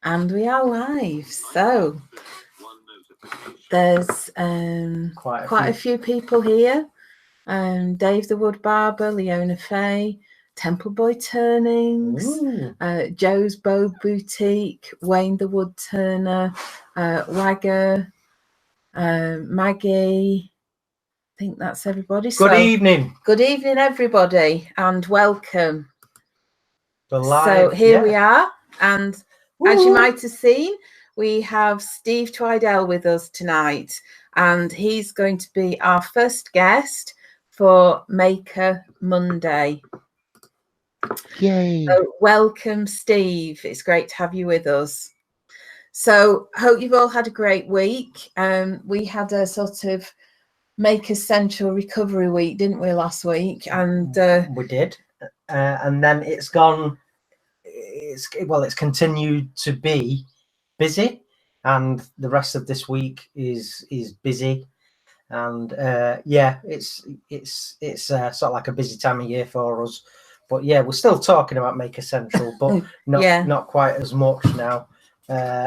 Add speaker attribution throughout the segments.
Speaker 1: And we are live. So there's quite a few people here. Dave the Wood Barber, Leona Fay, Templeboy Turnings, Joe's Bow Boutique, Wayne the Woodturner, Wagger, Maggie. I think that's everybody.
Speaker 2: Good evening.
Speaker 1: Good evening, everybody, and welcome.
Speaker 2: So
Speaker 1: here we are, and as you might have seen, we have Steve Twydell with us tonight, and he's going to be our first guest for Maker Monday.
Speaker 3: Yay!
Speaker 1: So welcome, Steve. It's great to have you with us. So hope you've all had a great week. We had a sort of Maker Central Recovery Week, didn't we, last week? And
Speaker 2: we did, and then it's gone. It's continued to be busy, and the rest of this week is busy, and it's sort of like a busy time of year for us. But yeah, we're still talking about Maker Central, but not quite as much now.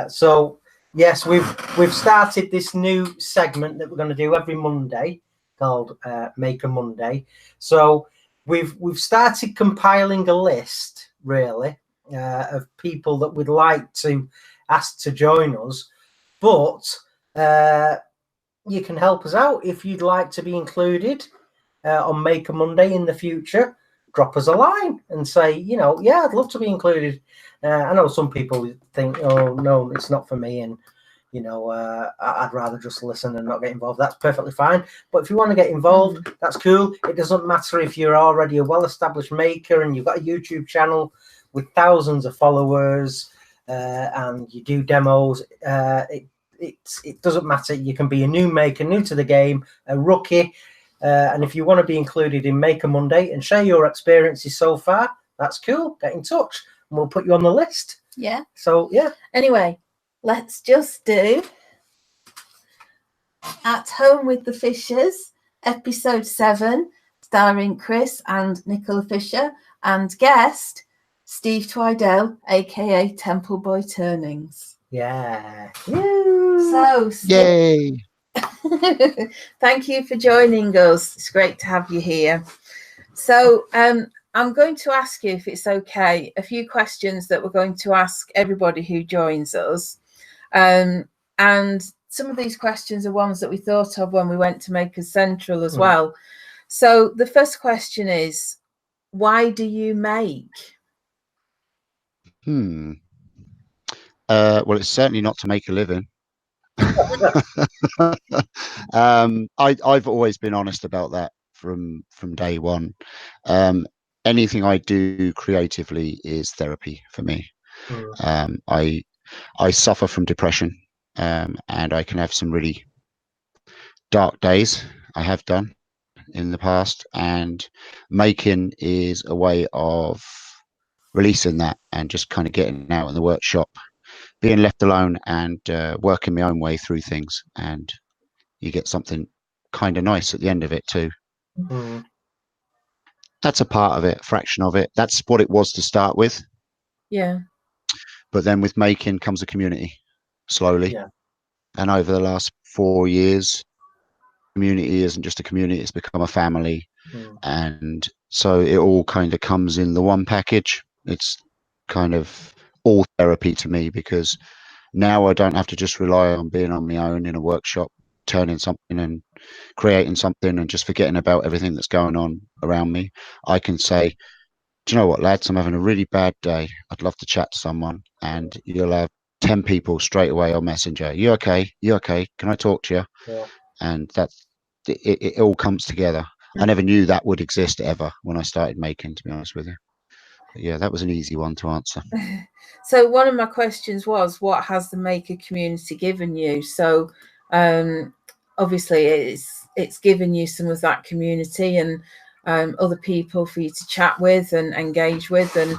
Speaker 2: So yes, we've started this new segment that we're going to do every Monday called Maker Monday. So we've started compiling a list, really, of people that we'd like to ask to join us, but you can help us out if you'd like to be included on Maker Monday in the future. Drop us a line and say, I'd love to be included. I know some people think, oh no, it's not for me, and I'd rather just listen and not get involved. That's perfectly fine. But if you want to get involved, that's cool. It doesn't matter if you're already a well-established maker and you've got a YouTube channel with thousands of followers and you do demos. It doesn't matter. You can be a new maker, new to the game, a rookie. And if you want to be included in Maker Monday and share your experiences so far, that's cool. Get in touch and we'll put you on the list.
Speaker 1: Yeah.
Speaker 2: So, yeah.
Speaker 1: Anyway, let's just do At Home with the Fishers, episode 7, starring Chris and Nicola Fisher, and guest Steve Twydell, aka Templeboy Turnings.
Speaker 2: Yeah.
Speaker 1: So,
Speaker 3: Yay!
Speaker 1: Thank you for joining us. It's great to have you here. So I'm going to ask you, if it's okay, a few questions that we're going to ask everybody who joins us. And some of these questions are ones that we thought of when we went to Maker Central as well. So the first question is, why do you make?
Speaker 3: Well, it's certainly not to make a living. I've always been honest about that from day one. Anything I do creatively is therapy for me. I suffer from depression, and I can have some really dark days. I have done in the past, and making is a way of releasing that and just kind of getting out in the workshop, being left alone and working my own way through things, and you get something kind of nice at the end of it too. That's a part of it, a fraction of it. That's what it was to start with.
Speaker 1: Yeah.
Speaker 3: But then with making comes a community slowly.
Speaker 2: Yeah.
Speaker 3: And over the last 4 years, community isn't just a community, it's become a family. And so it all kind of comes in the one package. It's kind of all therapy to me, because now I don't have to just rely on being on my own in a workshop, turning something and creating something and just forgetting about everything that's going on around me. I can say, do you know what, lads, I'm having a really bad day. I'd love to chat to someone. And you'll have 10 people straight away on Messenger. You okay? You okay? Can I talk to you?
Speaker 2: Yeah.
Speaker 3: And that's it all comes together. I never knew that would exist ever when I started making, to be honest with you. But yeah, that was an easy one to answer.
Speaker 1: So one of my questions was, what has the maker community given you? So obviously it's given you some of that community and other people for you to chat with and engage with, and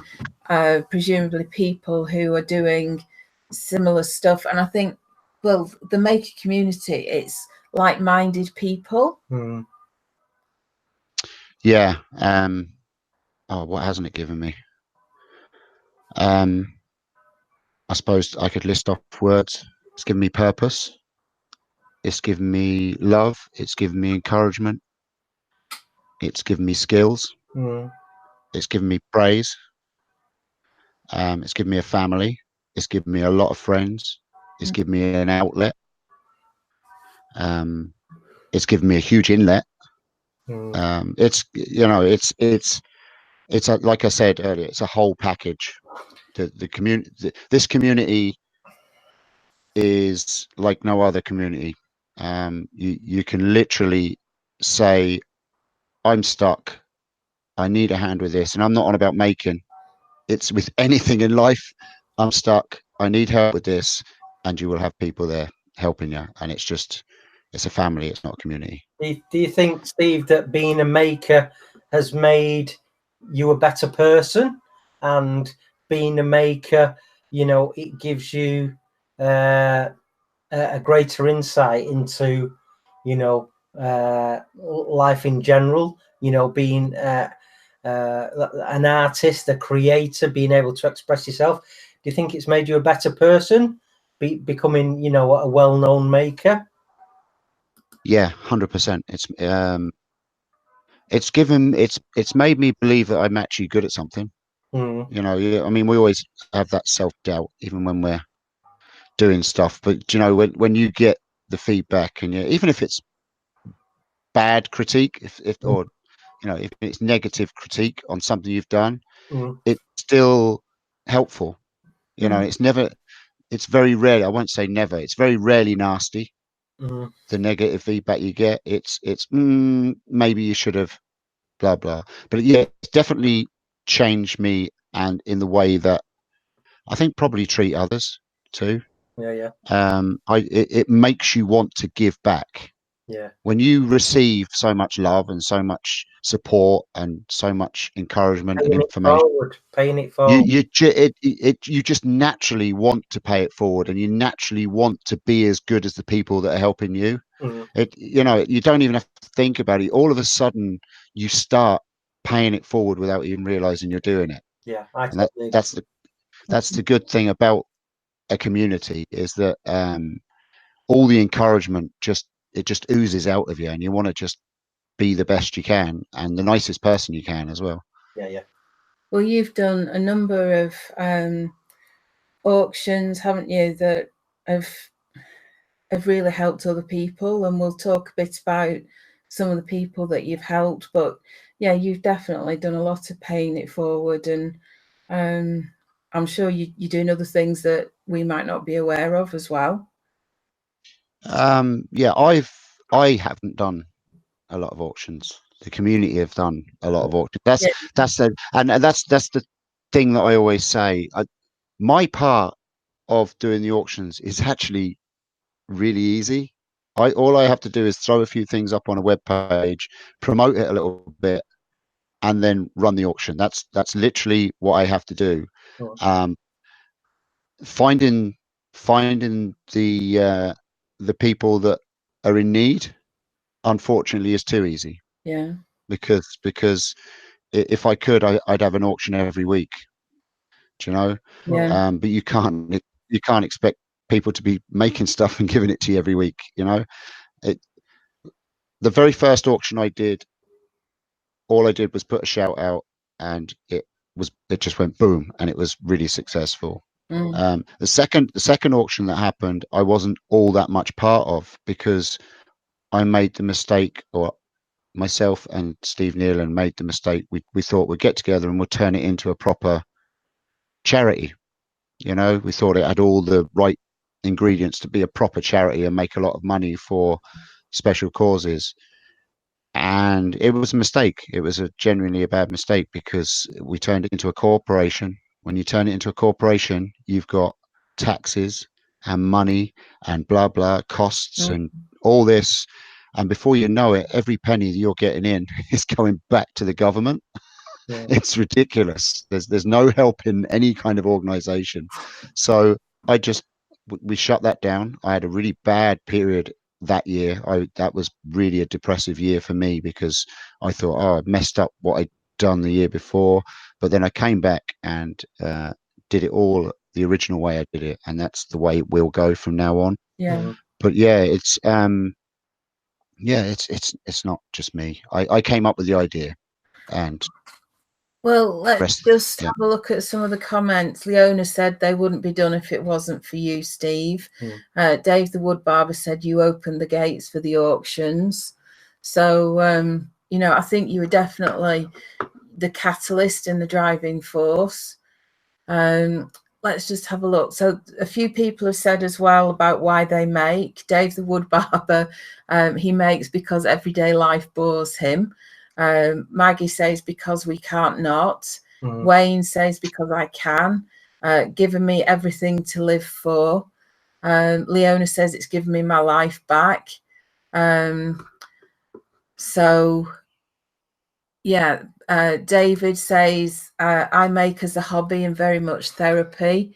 Speaker 1: presumably people who are doing similar stuff. And I think, well, the maker community, it's like-minded people.
Speaker 3: Yeah. What hasn't it given me? I suppose I could list off words. It's given me purpose. It's given me love. It's given me encouragement. It's given me skills. It's given me praise. It's given me a family. It's given me a lot of friends. It's given me an outlet. It's given me a huge inlet. It's, you know, it's like I said earlier, it's a whole package. The community, this community is like no other community. You can literally say, I'm stuck. I need a hand with this. And I'm not on about making. It's with anything in life. I'm stuck. I need help with this. And you will have people there helping you. And it's a family. It's not a community.
Speaker 2: Do you think, Steve, that being a maker has made you a better person? And being a maker, you know, it gives you a greater insight into, you know, life in general, you know, being an artist, a creator, being able to express yourself. Do you think it's made you a better person, becoming, you know, a well-known maker?
Speaker 3: Yeah, 100%. It's made me believe that I'm actually good at something. You know, I mean, we always have that self-doubt even when we're doing stuff, but you know, when you get the feedback, and even if it's bad critique, or you know, if it's negative critique on something you've done, it's still helpful. You know, it's very rare. I won't say never. It's very rarely nasty. The negative feedback you get, it's maybe you should have blah blah. But yeah, it's definitely changed me, and in the way that I think probably treat others too. It makes you want to give back. When you receive so much love and so much support and so much encouragement and information,
Speaker 2: paying it forward,
Speaker 3: you just naturally want to pay it forward, and you naturally want to be as good as the people that are helping you. You know, you don't even have to think about it. All of a sudden, you start paying it forward without even realizing you're doing it. That's the good thing about a community, is that all the encouragement just oozes out of you, and you want to just be the best you can and the nicest person you can as well.
Speaker 1: Well, you've done a number of auctions, haven't you, that have really helped other people, and we'll talk a bit about some of the people that you've helped. But yeah, you've definitely done a lot of paying it forward, and I'm sure you're doing other things that we might not be aware of as well.
Speaker 3: Yeah, I haven't done a lot of auctions. The community have done a lot of auctions. That's the thing that I always say. My part of doing the auctions is actually really easy. All I have to do is throw a few things up on a web page, promote it a little bit, and then run the auction. That's literally what I have to do. Finding the people that are in need, unfortunately, is too easy.
Speaker 1: Yeah.
Speaker 3: Because if I could, I'd have an auction every week. Do you know?
Speaker 1: Yeah.
Speaker 3: But you can't expect people to be making stuff and giving it to you every week. You know, the very first auction I did, all I did was put a shout out, and it just went boom, and it was really successful. The second auction that happened, I wasn't all that much part of, because I made the mistake, or myself and Steve Nealon made the mistake. We thought we'd get together and we'd turn it into a proper charity. You know, we thought it had all the right ingredients to be a proper charity and make a lot of money for special causes. And it was a mistake. It was genuinely a bad mistake, because we turned it into a corporation. When you turn it into a corporation, you've got taxes and money and blah, blah, costs and all this. And before you know it, every penny that you're getting in is going back to the government. It's ridiculous. There's no help in any kind of organization. So we shut that down. I had a really bad period that year. That was really a depressive year for me, because I thought, I messed up what I'd done the year before. But then I came back and did it all the original way I did it, and that's the way it will go from now on.
Speaker 1: Yeah.
Speaker 3: But yeah, it's not just me. I came up with the idea, and
Speaker 1: well, let's just have a look at some of the comments. Leona said they wouldn't be done if it wasn't for you, Steve. Dave the Wood Barber said you opened the gates for the auctions. So, you know, I think you were definitely the catalyst and the driving force. Let's just have a look. So a few people have said as well about why they make. Dave the Wood Barber, he makes because everyday life bores him. Maggie says because we can't not. Wayne says because I can. Given me everything to live for. Leona says it's given me my life back. So yeah, David says I make as a hobby and very much therapy.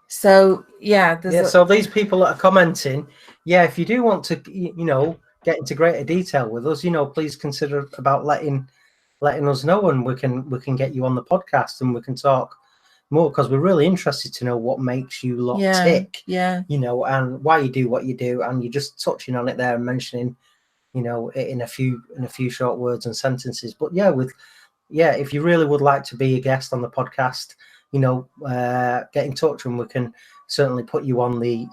Speaker 1: So yeah,
Speaker 2: so these people that are commenting, if you do want to, you know, get into greater detail with us, you know, please consider about letting us know, and we can get you on the podcast and we can talk more, because we're really interested to know what makes you lot tick, you know, and why you do what you do. And you're just touching on it there and mentioning, you know, in a few short words and sentences. But if you really would like to be a guest on the podcast, you know, get in touch and we can certainly put you on the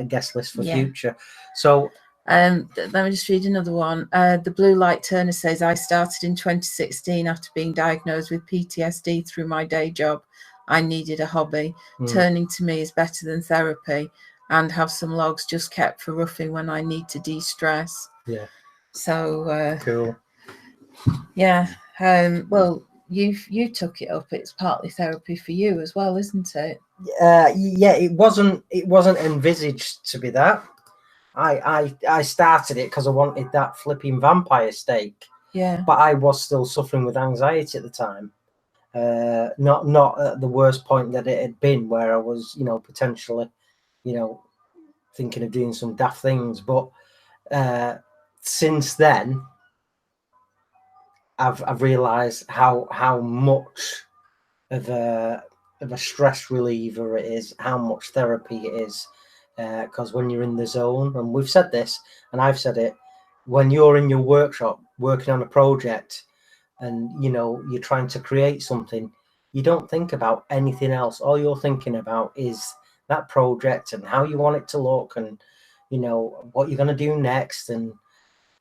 Speaker 2: guest list for future. So
Speaker 1: let me just read another one. The Blue Light Turner says I started in 2016 after being diagnosed with PTSD through my day job. I needed a hobby. Turning to me is better than therapy, and have some logs just kept for roughing when I need to de-stress. So
Speaker 2: cool.
Speaker 1: Well, you took it up. It's partly therapy for you as well, isn't it?
Speaker 2: It wasn't envisaged to be that. I started it because I wanted that flipping vampire steak. But I was still suffering with anxiety at the time. Not at the worst point that it had been, where I was, you know, potentially, you know, thinking of doing some daft things. But since then, I've realised how much of a stress reliever it is, how much therapy it is, because when you're in the zone, and we've said this, and I've said it, when you're in your workshop working on a project, and you know you're trying to create something, you don't think about anything else. All you're thinking about is that project and how you want it to look, and you know what you're going to do next, and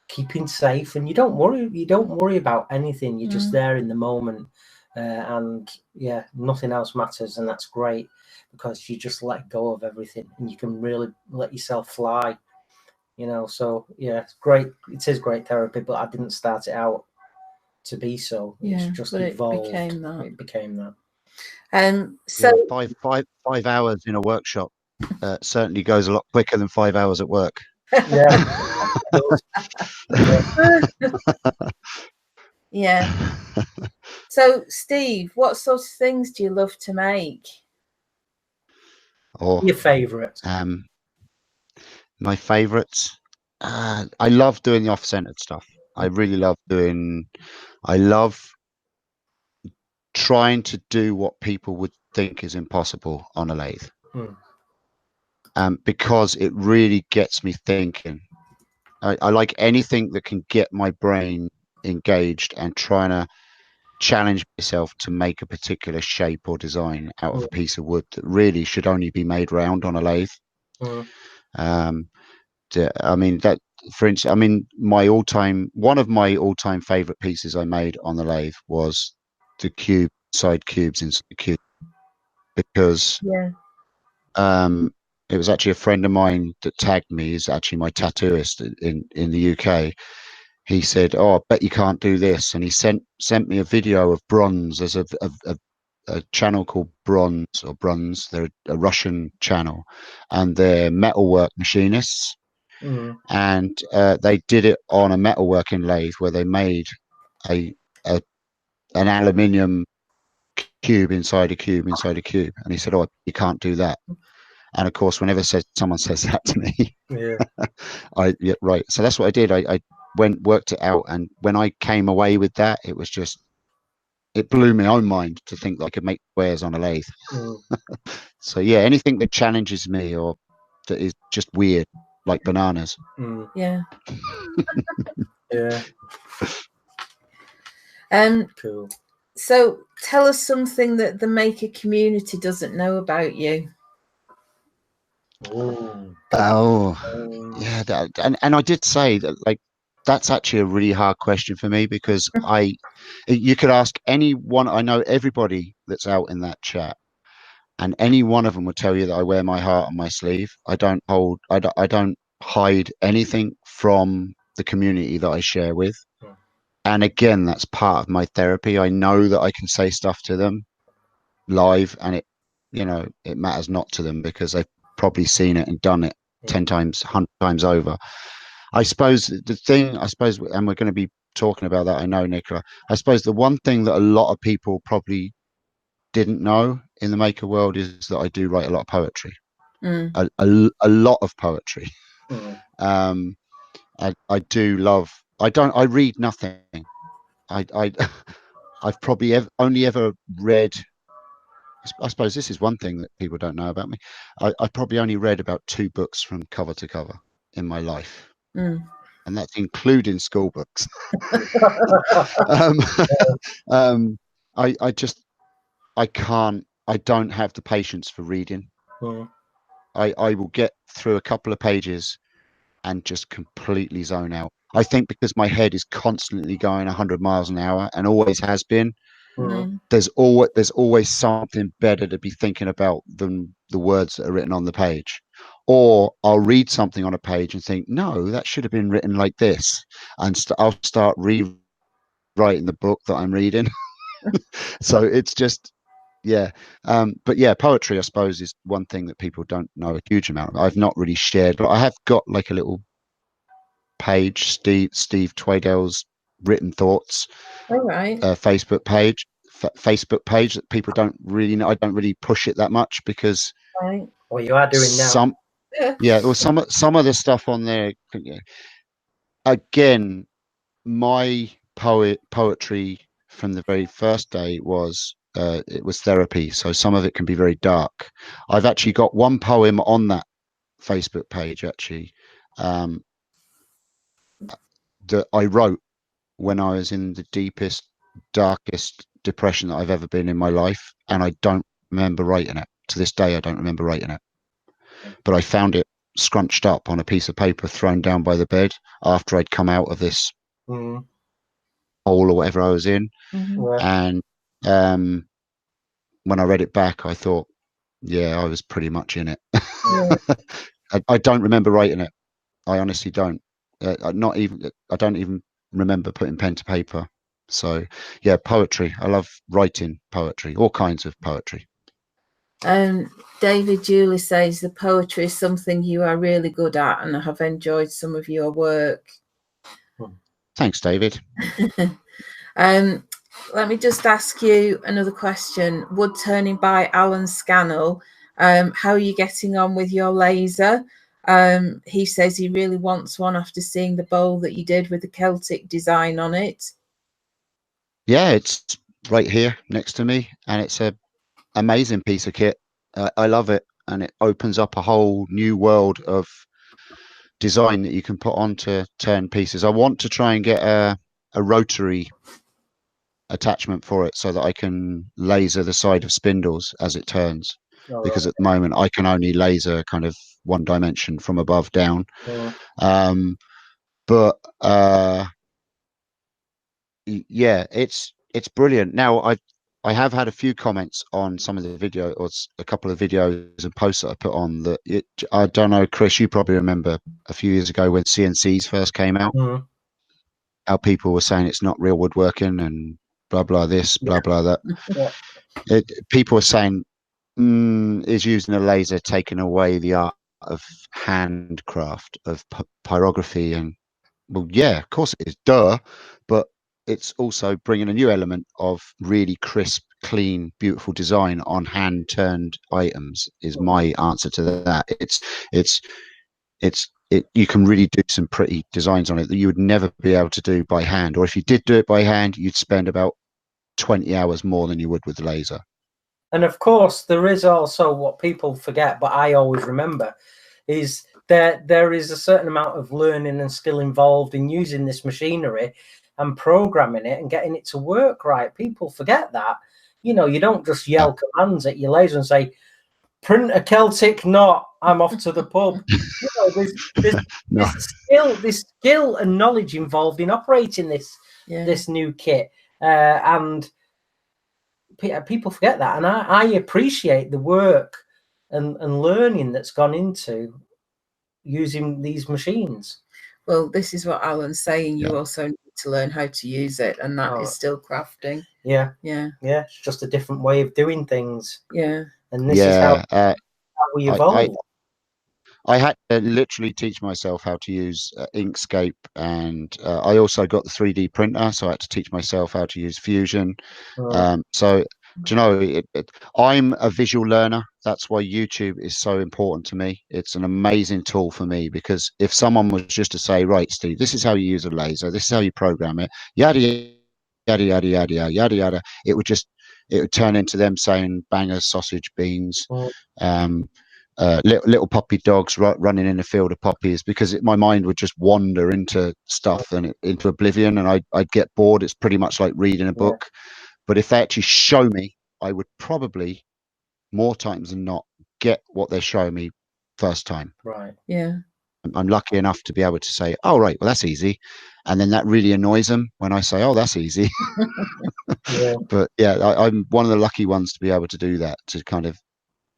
Speaker 2: keeping safe. And you don't worry about anything. You're just there in the moment, and nothing else matters. And that's great, because you just let go of everything and you can really let yourself fly, you know. So it's great. It is great therapy, but I didn't start it out to be so. It's just evolved. It became that.
Speaker 1: So
Speaker 3: 5 hours in a workshop certainly goes a lot quicker than 5 hours at work.
Speaker 1: So Steve, what sort of things do you love to make?
Speaker 2: Your favourite?
Speaker 3: My favourites, I love doing the off-centered stuff. I really love trying to do what people would think is impossible on a lathe. Because it really gets me thinking. I like anything that can get my brain engaged and trying to challenge myself to make a particular shape or design out of a piece of wood that really should only be made round on a lathe. I mean, that, for instance, I mean, one of my all-time favorite pieces I made on the lathe was the side cubes inside the cube, because it was actually a friend of mine that tagged me. He's actually my tattooist in the UK. He said, "Oh, I bet you can't do this," and he sent me a video of Bronze. There's a channel called Bronze. They're a Russian channel, and they're metalwork machinists. And they did it on a metalworking lathe where they made an aluminium cube inside a cube inside a cube. And he said, "Oh, you can't do that." And of course, whenever someone says that to me, right. So that's what I did. I worked it out, and when I came away with that, it was just it blew my own mind to think that I could make squares on a lathe. So yeah, anything that challenges me or that is just weird, like bananas.
Speaker 1: Yeah.
Speaker 2: Yeah.
Speaker 1: Cool. So tell us something that the maker community doesn't know about you.
Speaker 3: Yeah, and I did say that, like, that's actually a really hard question for me, because you could ask anyone. I know everybody that's out in that chat, and any one of them would tell you that I wear my heart on my sleeve. I don't hide anything from the community that I share with. And again, that's part of my therapy. I know that I can say stuff to them live, and it matters not to them, because they've probably seen it and done it 10 times, 100 times over. I suppose the thing, and we're going to be talking about that, I know, Nicola, I suppose the one thing that a lot of people probably didn't know in the maker world is that I do write a lot of poetry. A lot of poetry. I do love, I read nothing. I've probably only ever read, I suppose this is one thing that people don't know about me. I've probably only read about 2 books from cover to cover in my life. And that's including school books. I don't have the patience for reading. I will get through a couple of pages and just completely zone out. I think because my head is constantly going 100 miles an hour and always has been. There's always something better to be thinking about than the words that are written on the page. Or I'll read something on a page and think, no, that should have been written like this, and I'll start rewriting the book that I'm reading. So it's just, yeah. But yeah, poetry, I suppose, is one thing that people don't know a huge amount of. I've not really shared, but I have got like a little page, Steve Twydell's written thoughts.
Speaker 1: All right.
Speaker 3: Facebook page that people don't really know. I don't really push it that much, because
Speaker 2: well, you are doing now.
Speaker 3: Well, some of the stuff on there, again, my poetry from the very first day was it was therapy, so some of it can be very dark. I've actually got one poem on that Facebook page actually that I wrote when I was in the deepest, darkest depression that I've ever been in my life, and I don't remember writing it. To this day, I don't remember writing it. But I found it scrunched up on a piece of paper thrown down by the bed after I'd come out of this hole or whatever I was in. And when I read it back, I thought, yeah, I was pretty much in it. I don't remember writing it. I honestly don't. I don't even remember putting pen to paper. So yeah, poetry. I love writing poetry, all kinds of poetry.
Speaker 1: David Julie says the poetry is something you are really good at, and I have enjoyed some of your work.
Speaker 3: Thanks, David.
Speaker 1: Let me just ask you another question. Woodturning by Alan Scannell. How are you getting on with your laser? He says he really wants one after seeing the bowl that you did with the Celtic design on it.
Speaker 3: Yeah, it's right here next to me, and it's a amazing piece of kit. I love it, and it opens up a whole new world of design that you can put onto turn pieces. I want to try and get a rotary attachment for it so that I can laser the side of spindles as it turns, because at the moment I can only laser kind of one dimension from above down. But yeah, it's brilliant. Now I have had a few comments on some of the video, or a couple of videos and posts that I put on that I don't know, Chris, you probably remember a few years ago when CNCs first came out, how people were saying it's not real woodworking and blah blah this, blah blah that. People were saying, is using a laser taking away the art of handcraft, of pyrography? And well, yeah, of course it is, duh, but it's also bringing a new element of really crisp, clean, beautiful design on hand turned items, is my answer to that. You can really do some pretty designs on it that you would never be able to do by hand, or if you did do it by hand, you'd spend about 20 hours more than you would with the laser.
Speaker 2: And of course, there is also what people forget, but I always remember, is that there is a certain amount of learning and skill involved in using this machinery and programming it and getting it to work right. People forget that. You know, you don't just yell commands at your laser and say, print a Celtic knot, I'm off to the pub. You know, there's skill and knowledge involved in operating this new kit. And people forget that, and I appreciate the work and learning that's gone into using these machines.
Speaker 1: Well, this is what Alan's saying. You also need to learn how to use it, and that is still crafting.
Speaker 2: Yeah. It's just a different way of doing things.
Speaker 1: Yeah.
Speaker 2: And this is how we evolve.
Speaker 3: I had to literally teach myself how to use Inkscape, and I also got the 3D printer, so I had to teach myself how to use Fusion. So, do you know, I'm a visual learner. That's why YouTube is so important to me. It's an amazing tool for me, because if someone was just to say, right, Steve, this is how you use a laser, this is how you program it, yada, yada, yada, yada, yada, yada, yada, it would turn into them saying bangers, sausage, beans, little puppy dogs running in a field of poppies, because my mind would just wander into stuff and into oblivion, and I'd get bored. It's pretty much like reading a book. But if they actually show me, I would probably more times than not get what they're showing me first time.
Speaker 2: Right.
Speaker 1: Yeah.
Speaker 3: I'm lucky enough to be able to say, oh, right, well, that's easy. And then that really annoys them when I say, oh, that's easy. But I'm one of the lucky ones to be able to do that, to kind of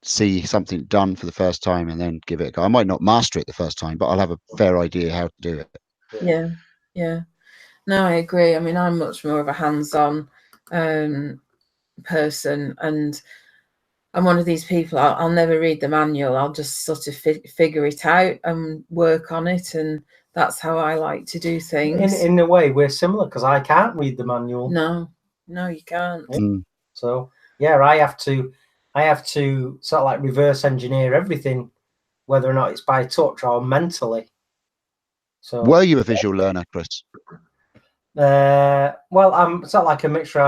Speaker 3: see something done for the first time and then give it a go. I might not master it the first time, but I'll have a fair idea how to do it.
Speaker 1: Yeah. No, I agree. I mean, I'm much more of a hands-on person, and I'm one of these people, I'll never read the manual. I'll just sort of figure it out and work on it, and that's how I like to do things.
Speaker 2: In a way, we're similar, because I can't read the manual.
Speaker 1: No, you can't.
Speaker 2: So I have to sort of like reverse engineer everything, whether or not it's by touch or mentally. So,
Speaker 3: were you a visual learner, Chris?
Speaker 2: Well, I'm sort of like a mixture.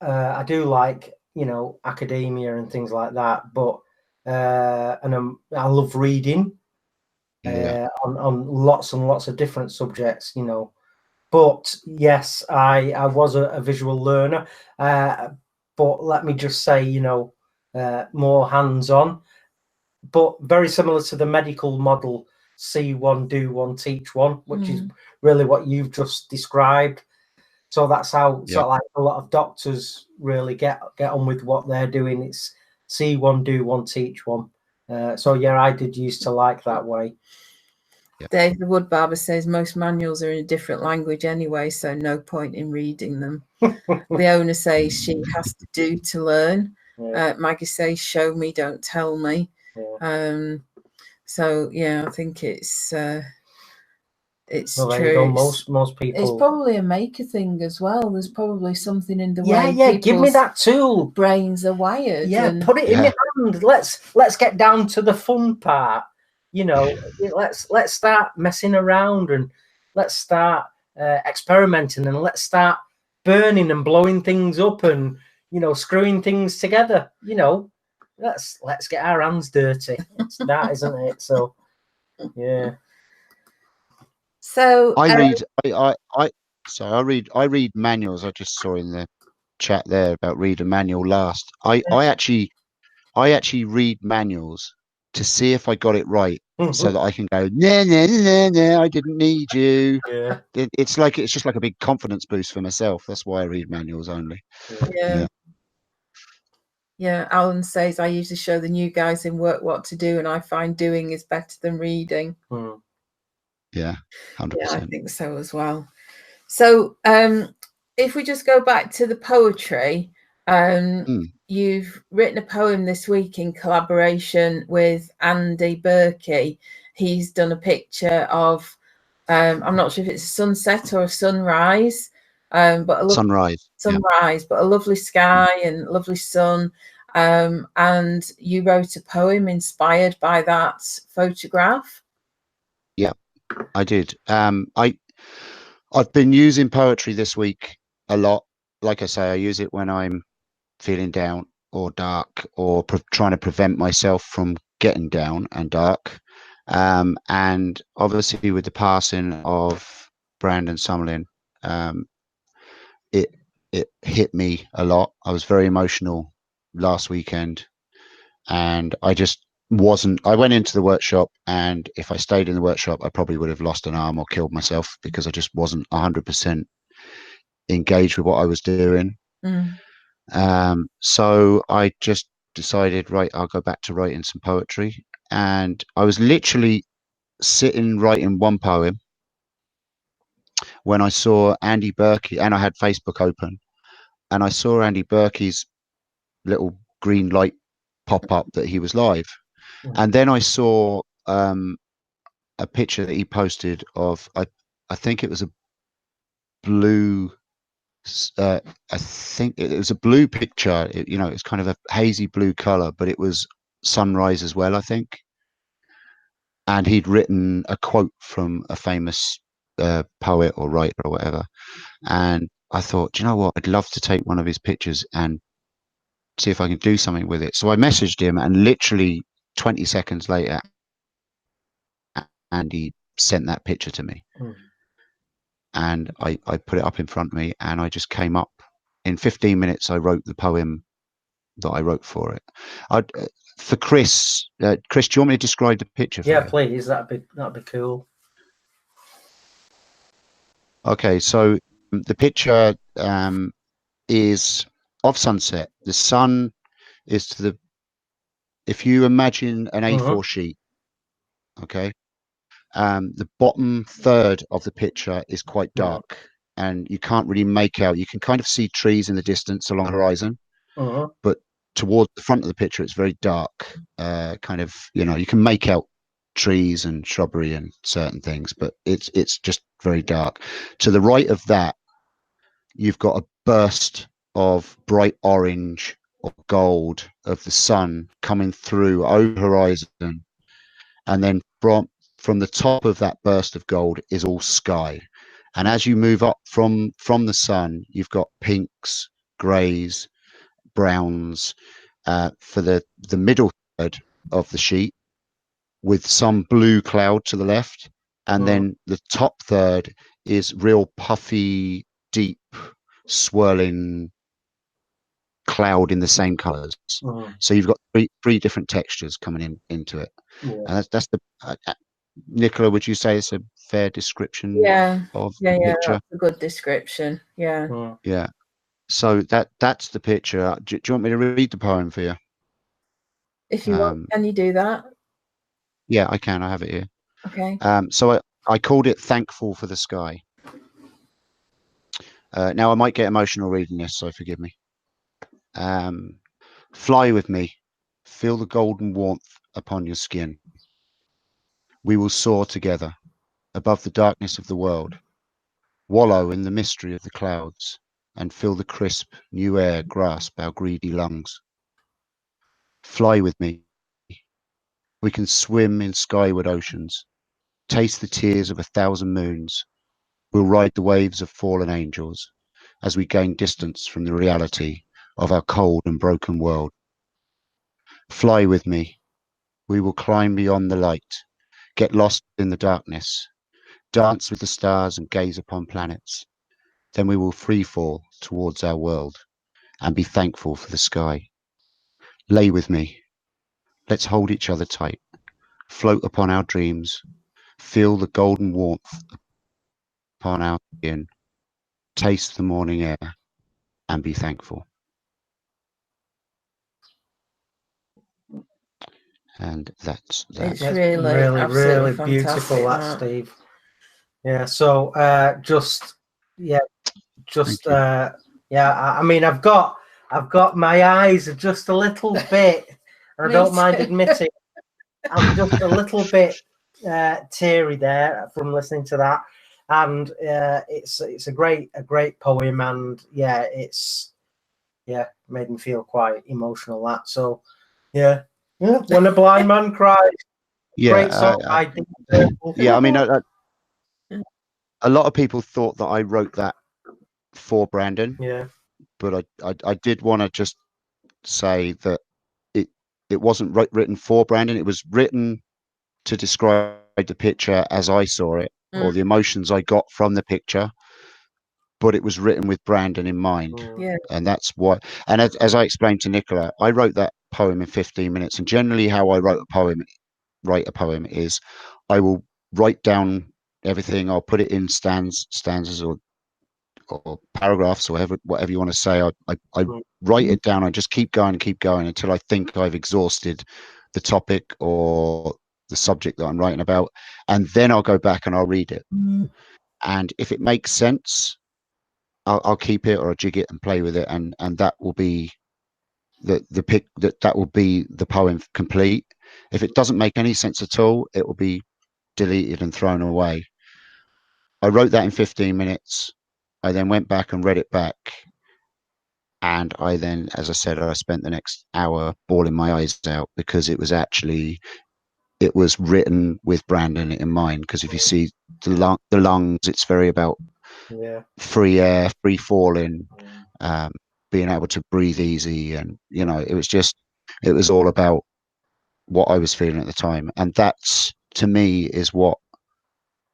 Speaker 2: I do like, you know, academia and things like that, but and I love reading on lots and lots of different subjects, you know. But yes, I was a visual learner, but let me just say, you know, more hands-on, but very similar to the medical model, see one, do one, teach one, which is really what you've just described. So that's how sort of like a lot of doctors really get on with what they're doing. It's see one, do one, teach one. So I did used to like that way.
Speaker 1: Dave the wood barber says most manuals are in a different language anyway, so no point in reading them. Leona says she has to do to learn. Maggie says show me, don't tell me. So I think it's true.
Speaker 2: Most people.
Speaker 1: It's probably a maker thing as well. There's probably something in the way.
Speaker 2: Give me that tool.
Speaker 1: Brains are wired.
Speaker 2: Put it in my hand. Let's get down to the fun part. You know, let's start messing around, and let's start experimenting, and let's start burning and blowing things up, and you know, screwing things together. You know, let's get our hands dirty. It's that, isn't it? So, yeah.
Speaker 1: So
Speaker 3: I read manuals. I just saw in the chat there about read a manual last. I actually read manuals to see if I got it right, so that I can go, no, I didn't need you. It's just like a big confidence boost for myself. That's why I read manuals only.
Speaker 1: Alan says I usually show the new guys in work what to do, and I find doing is better than reading.
Speaker 3: 100%.
Speaker 1: I think so as well. So if we just go back to the poetry, you've written a poem this week in collaboration with Andy Berkey. He's done a picture of I'm not sure if it's a sunset or a sunrise, but a
Speaker 3: sunrise,
Speaker 1: but a lovely sky and lovely sun. And you wrote a poem inspired by that photograph.
Speaker 3: Yeah, I did. I've been using poetry this week a lot, like I say, I use it when I'm feeling down or dark, or trying to prevent myself from getting down and dark. And obviously with the passing of Brandon Summerlin, it hit me a lot. I was very emotional last weekend, and I just wasn't. I went into the workshop, and if I stayed in the workshop, I probably would have lost an arm or killed myself, because I just wasn't 100% engaged with what I was doing. So I just decided, right, I'll go back to writing some poetry. And I was literally sitting writing one poem when I saw Andy Berkey, and I had Facebook open, and I saw Andy Berkey's little green light pop up that he was live. And then I saw a picture that he posted of, I think it was a blue, I think it was a blue picture. It's kind of a hazy blue color, but it was sunrise as well, I think. And he'd written a quote from a famous poet or writer or whatever. And I thought, do you know what? I'd love to take one of his pictures and see if I can do something with it. So I messaged him, and literally 20 seconds later, Andy sent that picture to me. And I put it up in front of me, and I just came up. In 15 minutes, I wrote the poem that I wrote for it. For Chris, Chris, do you want me to describe the picture for you?
Speaker 2: Yeah, please. That'd be cool.
Speaker 3: Okay, so the picture is of sunset. The sun is to the, if you imagine an A4 sheet, okay, the bottom third of the picture is quite dark, and you can't really make out. You can kind of see trees in the distance along the horizon, but towards the front of the picture, it's very dark. Kind of, you can make out trees and shrubbery and certain things, but it's just very dark. To the right of that, you've got a burst of bright orange or gold of the sun coming through over the horizon, and then from the top of that burst of gold is all sky. And as you move up from the sun, you've got pinks, greys, browns, for the middle third of the sheet, with some blue cloud to the left. And then the top third is real puffy, deep, swirling cloud in the same colors. So you've got three different textures coming into it. And that's the Nicola, would you say it's a fair description of the picture?
Speaker 1: That's a good description.
Speaker 3: Yeah. So that's the picture. Do you want me to read the poem for you?
Speaker 1: If you want, can you do that?
Speaker 3: Yeah, I can. I have it here.
Speaker 1: Okay.
Speaker 3: So I called it Thankful for the Sky. Now I might get emotional reading this, so forgive me. Fly with me. Feel the golden warmth upon your skin. We will soar together above the darkness of the world, wallow in the mystery of the clouds, and feel the crisp new air grasp our greedy lungs. Fly with me. We can swim in skyward oceans, taste the tears of 1,000 moons. We'll ride the waves of fallen angels as we gain distance from the reality of our cold and broken world. Fly with me. We will climb beyond the light, get lost in the darkness, dance with the stars and gaze upon planets. Then we will free fall towards our world and be thankful for the sky. Lay with me. Let's hold each other tight, float upon our dreams, feel the golden warmth upon our skin, taste the morning air, and be thankful. And that's
Speaker 1: it's really
Speaker 2: beautiful, that, Steve. Yeah. So I mean, I've got my eyes are just a little bit, I don't mind admitting, I'm just a little bit teary there from listening to that. And it's a great poem, and it's made me feel quite emotional, that. So when a blind man cries. Great song. I
Speaker 3: mean, a lot of people thought that I wrote that for Brandon. but I did want to just say that it wasn't written for Brandon. It was written to describe the picture as I saw it, or the emotions I got from the picture, but it was written with Brandon in mind.
Speaker 1: Yeah.
Speaker 3: And that's what, and as I explained to Nicola, I wrote that poem in 15 minutes. And generally how I write a poem is I will write down everything. I'll put it in stanzas or paragraphs, or whatever you want to say. I write it down. I just keep going until I think I've exhausted the topic or the subject that I'm writing about, and then I'll go back and I'll read it. And if it makes sense, I'll keep it, or I'll jig it and play with it, and that will be that will be the poem complete. If it doesn't make any sense at all, it will be deleted and thrown away. I wrote that in 15 minutes. I then went back and read it back. And I then, as I said, I spent the next hour bawling my eyes out, because it was written with Brandon in mind. Because if you see the lungs, it's very about free air, free falling, being able to breathe easy. And, it was all about what I was feeling at the time. And that's, to me, is what,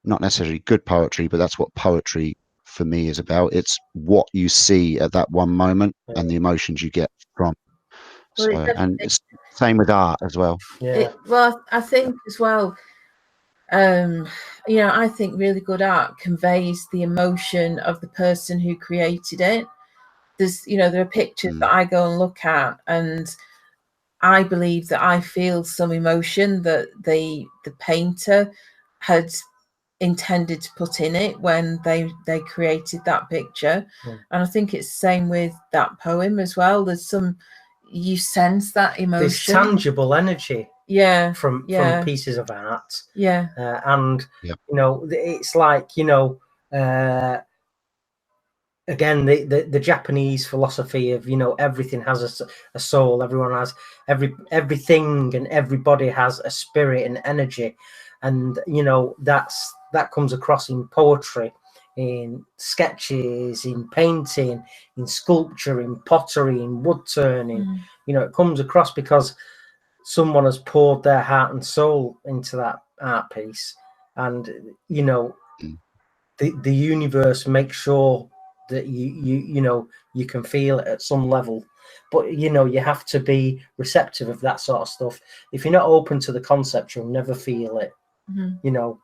Speaker 3: not necessarily good poetry, but that's what poetry for me is about. It's what you see at that one moment and the emotions you get from. So, and it's same with art as well.
Speaker 1: Well, I think as well, I think really good art conveys the emotion of the person who created it. There are pictures that I go and look at, and I believe that I feel some emotion that the painter had intended to put in it when they created that picture. And I think it's the same with that poem as well. There's you sense that emotion.
Speaker 2: There's tangible energy from pieces of art. And it's like, again, the Japanese philosophy of, everything has a soul, everyone has everything and everybody has a spirit and energy. And that comes across in poetry, in sketches, in painting, in sculpture, in pottery, in wood turning. It comes across because someone has poured their heart and soul into that art piece. And the universe makes sure that you can feel it at some level. But you have to be receptive of that sort of stuff. If you're not open to the concept, you'll never feel it.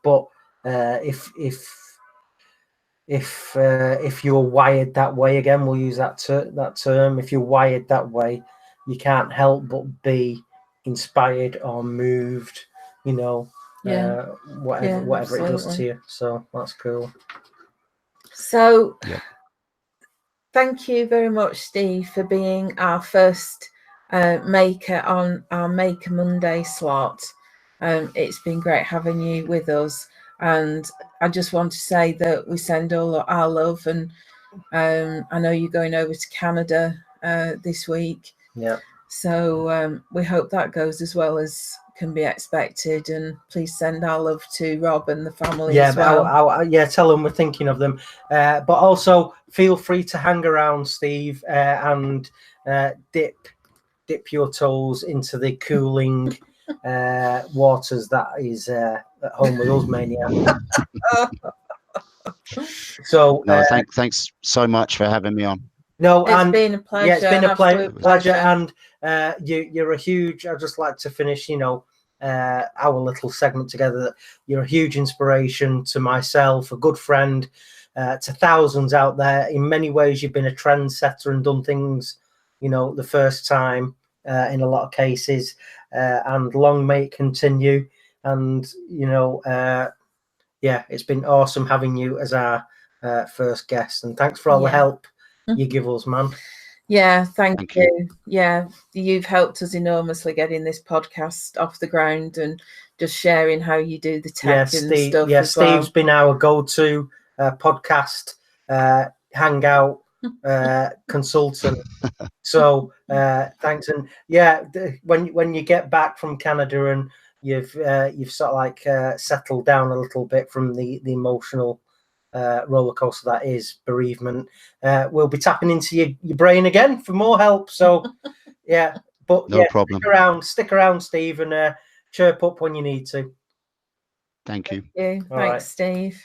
Speaker 2: But if you're wired that way, again, we'll use that term. If you're wired that way, you can't help but be inspired or moved. Whatever it does to you. So that's cool.
Speaker 1: So thank you very much, Steve, for being our first maker on our Maker Monday slot. It's been great having you with us, and I just want to say that we send all our love, and I know you're going over to Canada this week. So we hope that goes as well as can be expected, and please send our love to Rob and the family as well.
Speaker 2: Tell them we're thinking of them, but also feel free to hang around, Steve, and dip your toes into the cooling waters that is at home with us, Maniac. So
Speaker 3: thanks so much for having me on.
Speaker 1: It's been a pleasure.
Speaker 2: Yeah, it's been a pleasure. And you're a huge. I'd just like to finish, our little segment together. You're a huge inspiration to myself, a good friend, to thousands out there. In many ways, you've been a trendsetter and done things, the first time in a lot of cases. And long may it continue. And it's been awesome having you as our first guest. And thanks for all the help you give us, man.
Speaker 1: Thank you. You've helped us enormously getting this podcast off the ground, and just sharing how you do the tech and stuff.
Speaker 2: Steve's been our go-to podcast hangout consultant. So thanks. And when you get back from Canada and you've sort of like settled down a little bit from the emotional roller coaster that is bereavement, we'll be tapping into your brain again for more help. So yeah, but
Speaker 3: no problem.
Speaker 2: Stick around, Steve, and chirp up when you need to.
Speaker 3: Thank you.
Speaker 1: Thanks, Steve.